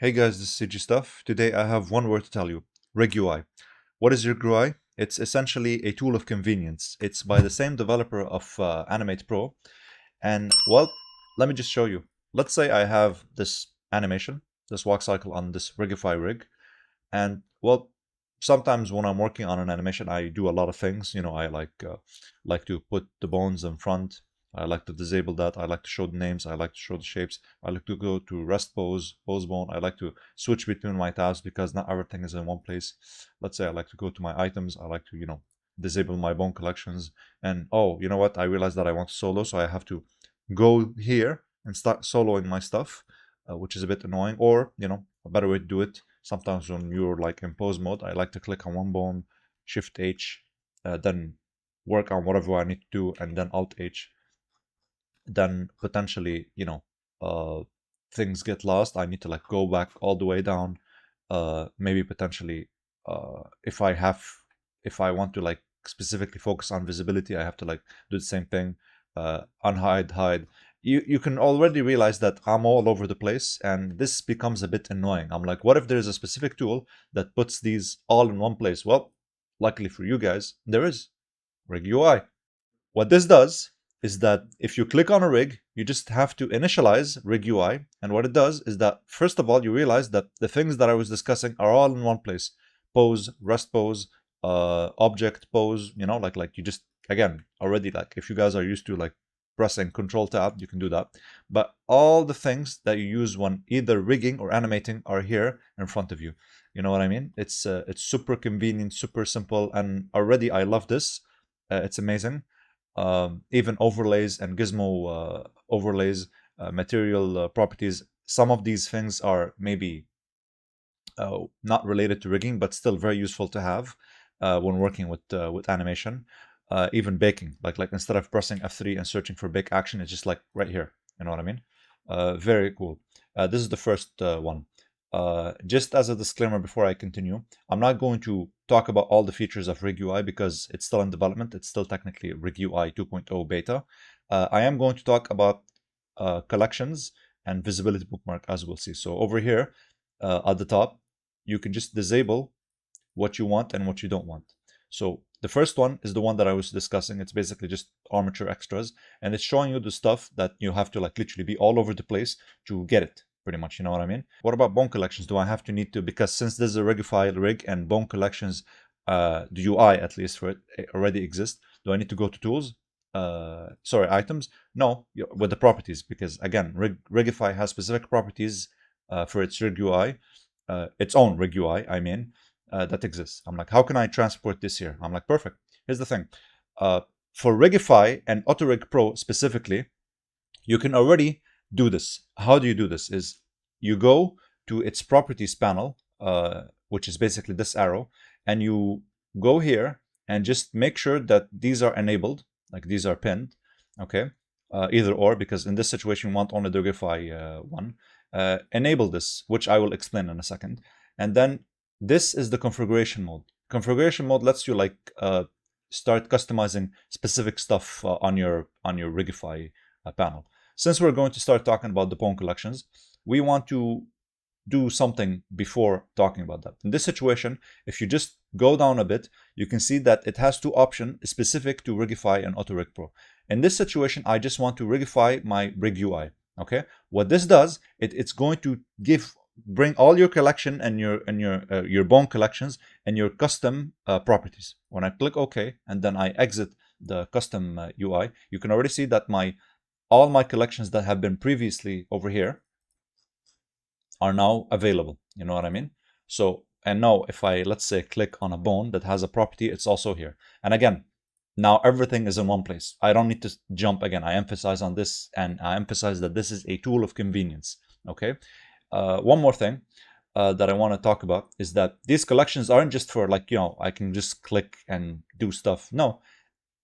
Hey guys, this is CG Stuff. Today I have one word to tell you, RigUI. What is RigUI? It's essentially a tool of convenience. It's by the same developer of Animate Pro. And well, let me just show you. Let's say I have this animation, this walk cycle on this Rigify rig. And well, sometimes when I'm working on an animation, I do a lot of things. I like to put the bones in front. I like to disable that. I like to show the names. I like to show the shapes. I like to go to rest pose, pose bone. I like to switch between my tabs because not everything is in one place. Let's say I like to go to my items. I like to, disable my bone collections. And oh, you know what? I realized that I want to solo, so I have to go here and start soloing my stuff, which is a bit annoying. Or, a better way to do it. Sometimes when you're like in pose mode, I like to click on one bone, Shift H, then work on whatever I need to do, and then Alt H. Then potentially, things get lost. I need to like go back all the way down. Maybe potentially, if I want to like specifically focus on visibility, I have to like do the same thing. Unhide, hide. You can already realize that I'm all over the place, and this becomes a bit annoying. I'm like, what if there's a specific tool that puts these all in one place? Well, luckily for you guys, there is RigUI. What this does is that if you click on a rig, you just have to initialize RigUI. And what it does is that, first of all, you realize that the things that I was discussing are all in one place. Pose, rest pose, object pose, like you just, again, already, like if you guys are used to like pressing Control Tab, you can do that. But all the things that you use when either rigging or animating are here in front of you. You know what I mean? It's super convenient, super simple, and already I love this. It's amazing. Even overlays and gizmo overlays, material properties. Some of these things are maybe not related to rigging, but still very useful to have when working with animation. Even baking, like instead of pressing F3 and searching for bake action, it's just like right here. You know what I mean? Very cool. This is the first one. Just as a disclaimer before I continue, I'm not going to talk about all the features of RigUI because it's still in development. It's still technically RigUI 2.0 beta. I am going to talk about collections and visibility bookmark, as we'll see. So over here at the top, you can just disable what you want and what you don't want. So the first one is the one that I was discussing. It's basically just armature extras, and it's showing you the stuff that you have to like literally be all over the place to get it, pretty much. You know what I mean? What about bone collections? Do I have to need to, because since this is a Rigify rig and bone collections, the UI at least for it already exists, do I need to go to tools? Sorry, items? No, with the properties, because again, Rigify has specific properties for its RigUI, its own RigUI, I mean, that exists. I'm like, how can I transport this here? I'm like, perfect. Here's the thing. For Rigify and AutoRig Pro specifically, you can already do this. How do you do this? Is you go to its properties panel, which is basically this arrow, and you go here and just make sure that these are enabled, like these are pinned, okay? Either or, because in this situation, we want only the Rigify one. Enable this, which I will explain in a second. And then this is the configuration mode. Configuration mode lets you like start customizing specific stuff on your Rigify panel. Since we're going to start talking about the bone collections, we want to do something before talking about that. In this situation, if you just go down a bit, you can see that it has two options specific to Rigify and AutoRig Pro. In this situation, I just want to Rigify my RigUI. Okay, what this does, it's going to bring all your collection and your bone collections and your custom properties. When I click OK and then I exit the custom UI, you can already see that all my collections that have been previously over here are now available. You know what I mean? So, and now if I, let's say, click on a bone that has a property, it's also here. And again, now everything is in one place. I don't need to jump again. I emphasize on this, and I emphasize that this is a tool of convenience. Okay. One more thing that I want to talk about is that these collections aren't just for like, I can just click and do stuff. No.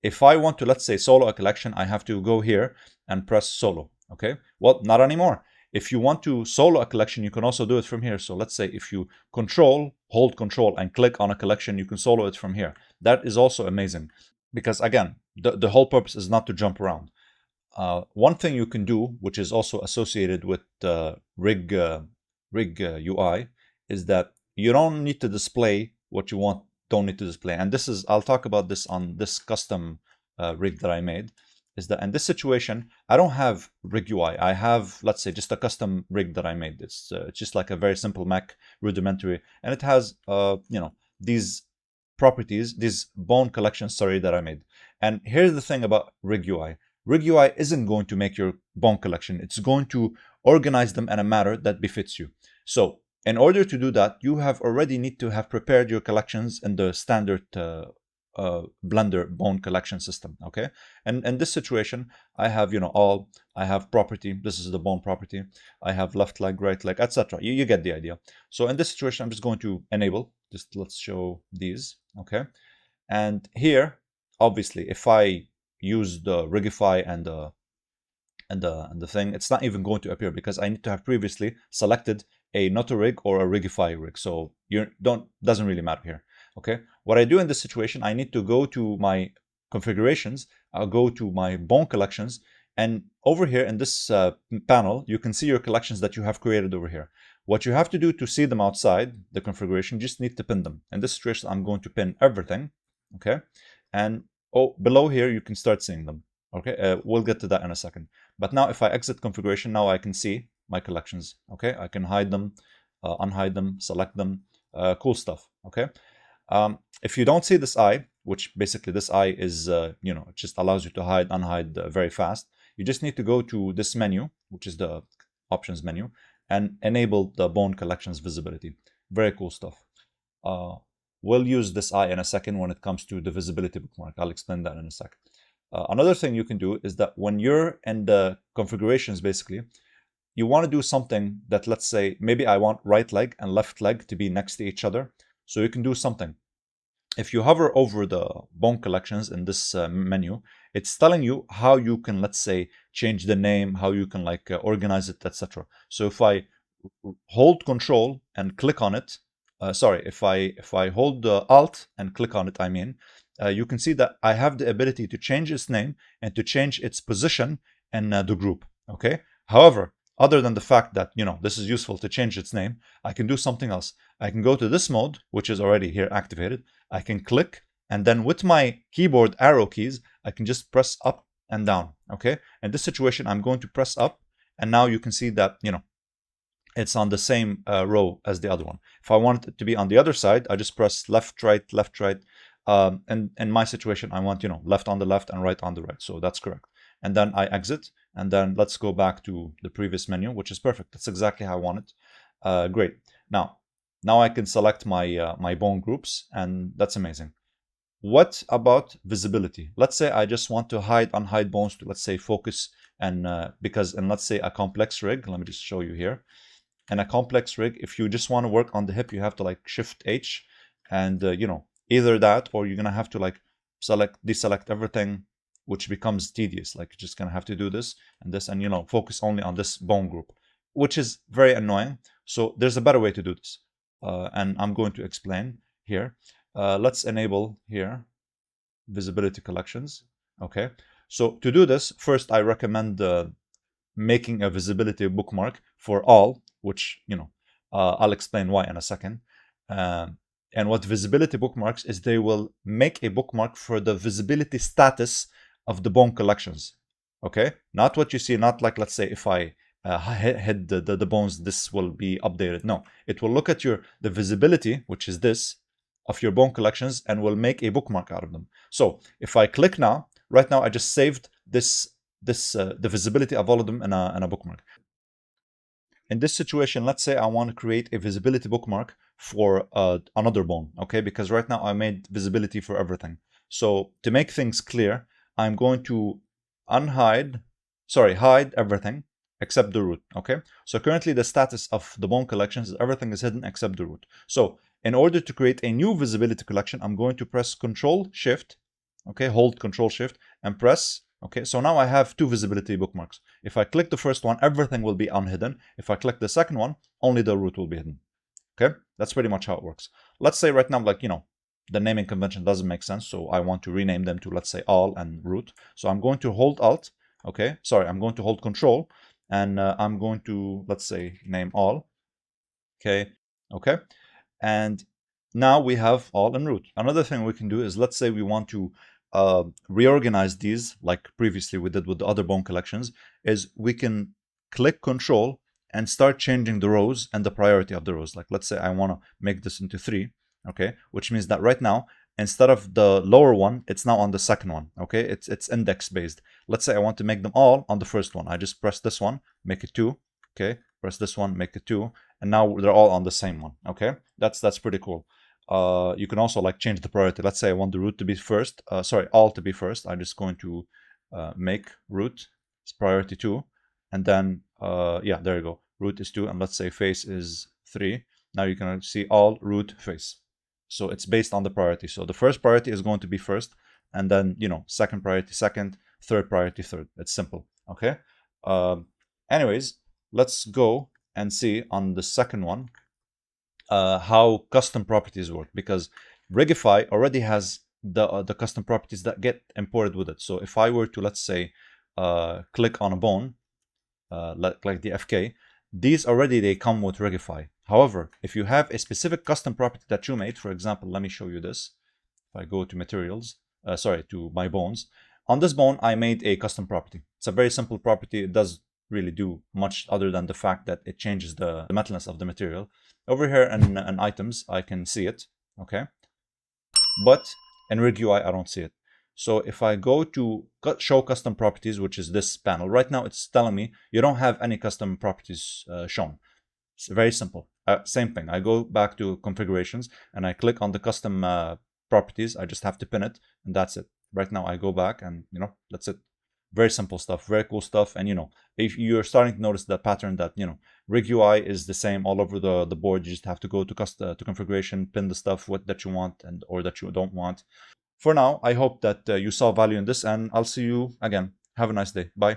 If I want to, let's say, solo a collection, I have to go here and press solo. Okay. Well, not anymore. If you want to solo a collection, you can also do it from here. So let's say if you hold control and click on a collection, you can solo it from here. That is also amazing because again, the whole purpose is not to jump around. One thing you can do, which is also associated with UI is that you don't need to display what you don't need to display. And this is, I'll talk about this on this custom rig that I made, is that in this situation, I don't have rig UI. I have, let's say, just a custom rig that I made. It's just like a very simple Mac rudimentary, and it has, these properties, these bone collections, sorry, that I made. And here's the thing about rig UI. Rig UI isn't going to make your bone collection. It's going to organize them in a manner that befits you. So in order to do that, you have already need to have prepared your collections in the standard Blender bone collection system. Okay, and in this situation, I have all. I have property. This is the bone property. I have left leg, right leg, etc. You get the idea. So in this situation, I'm just going to enable. Just let's show these. Okay, and here, obviously, if I use the Rigify and the thing, it's not even going to appear because I need to have previously selected a not a rig or a Rigify rig. So doesn't really matter here. Okay, what I do in this situation, I need to go to my configurations. I'll go to my bone collections, and over here in this panel, you can see your collections that you have created over here. What you have to do to see them outside the configuration, you just need to pin them. In this situation, I'm going to pin everything. Okay, and below here, you can start seeing them. Okay, we'll get to that in a second. But now if I exit configuration, now I can see my collections. Okay, I can hide them, unhide them, select them, cool stuff. Okay, if you don't see this eye, which basically this eye is, it just allows you to hide, unhide very fast. You just need to go to this menu, which is the options menu, and enable the bone collections visibility. Very cool stuff. We'll use this eye in a second when it comes to the visibility bookmark. I'll explain that in a second. Another thing you can do is that when you're in the configurations, basically, you want to do something that, let's say, maybe I want right leg and left leg to be next to each other. So you can do something. If you hover over the bone collections in this menu, it's telling you how you can, let's say, change the name, how you can organize it, etc. So if I hold Control and click on it, if I hold the Alt and click on it, you can see that I have the ability to change its name and to change its position in the group. Okay. However, other than the fact that this is useful to change its name, I can do something else. I can go to this mode, which is already here activated. I can click, and then with my keyboard arrow keys, I can just press up and down. Okay. In this situation, I'm going to press up, and now you can see that it's on the same row as the other one. If I want it to be on the other side, I just press left, right, left, right. And in my situation, I want left on the left and right on the right. So that's correct. And then I exit, and then let's go back to the previous menu, which is perfect. That's exactly how I want it. Great. Now I can select my my bone groups, and that's amazing. What about visibility? Let's say I just want to hide, unhide bones to, let's say, focus, and because in, let's say, a complex rig, let me just show you here. In a complex rig, if you just want to work on the hip, you have to Shift H, and either that, or you're gonna have to deselect everything, which becomes tedious. You're just gonna have to do this and this, and focus only on this bone group, which is very annoying. So there's a better way to do this, and I'm going to explain here. Let's enable here visibility collections. Okay, so to do this, first I recommend making a visibility bookmark for all, which I'll explain why in a second. And what visibility bookmarks is, they will make a bookmark for the visibility status of the bone collections. Okay, not what you see, not let's say if I hid the bones, this will be updated. No, it will look at the visibility, which is this, of your bone collections, and will make a bookmark out of them. So if I click now, right now I just saved the visibility of all of them in a bookmark. In this situation, let's say I want to create a visibility bookmark for another bone, okay? Because right now I made visibility for everything. So to make things clear, I'm going to hide everything except the root, okay? So currently the status of the bone collections is everything is hidden except the root. So in order to create a new visibility collection, I'm going to press Control Shift, okay? Hold Control Shift and press. Okay, so now I have two visibility bookmarks. If I click the first one, everything will be unhidden. If I click the second one, only the root will be hidden. Okay, that's pretty much how it works. Let's say right now, the naming convention doesn't make sense, so I want to rename them to, let's say, all and root. So I'm going to hold Alt, okay, sorry, I'm going to hold Control, and I'm going to, let's say, name all. Okay. And now we have all in root. Another thing we can do is, let's say we want to reorganize these like previously we did with the other bone collections, is we can click Control and start changing the rows and the priority of the rows. Like let's say I want to make this into 3, okay, which means that right now instead of the lower one, it's now on the second one, okay? It's index based. Let's say I want to make them all on the first one. I just press this one, make it 2, okay? Press this one, make it 2, and now they're all on the same one, okay? That's pretty cool. You can also like change the priority. Let's say I want the root to be first, all to be first. I'm just going to make root priority 2, and then yeah, there you go. Root is 2, and let's say face is 3. Now you can see all root face. So it's based on the priority. So the first priority is going to be first, and then, you know, second priority second, third priority third. It's simple, okay? Anyways, let's go and see on the second one how custom properties work, because Rigify already has the custom properties that get imported with it. So if I were to, let's say, click on a bone, like the FK, these already, they come with Rigify. However, if you have a specific custom property that you made, for example, let me show you this. If I go to materials, to my bones, on this bone, I made a custom property. It's a very simple property. It does really do much other than the fact that it changes the metalness of the material. Over here in items, I can see it, okay? But in RigUI, I don't see it. So if I go to show custom properties, which is this panel, right now it's telling me you don't have any custom properties shown. It's very simple. Same thing. I go back to configurations and I click on the custom properties. I just have to pin it, and that's it. Right now I go back and, you know, that's it. Very simple stuff, very cool stuff. And, you know, if you're starting to notice that pattern that, you know, RigUI is the same all over the board. You just have to go to configuration, pin the stuff that you want and or that you don't want. For now, I hope that you saw value in this, and I'll see you again. Have a nice day. Bye.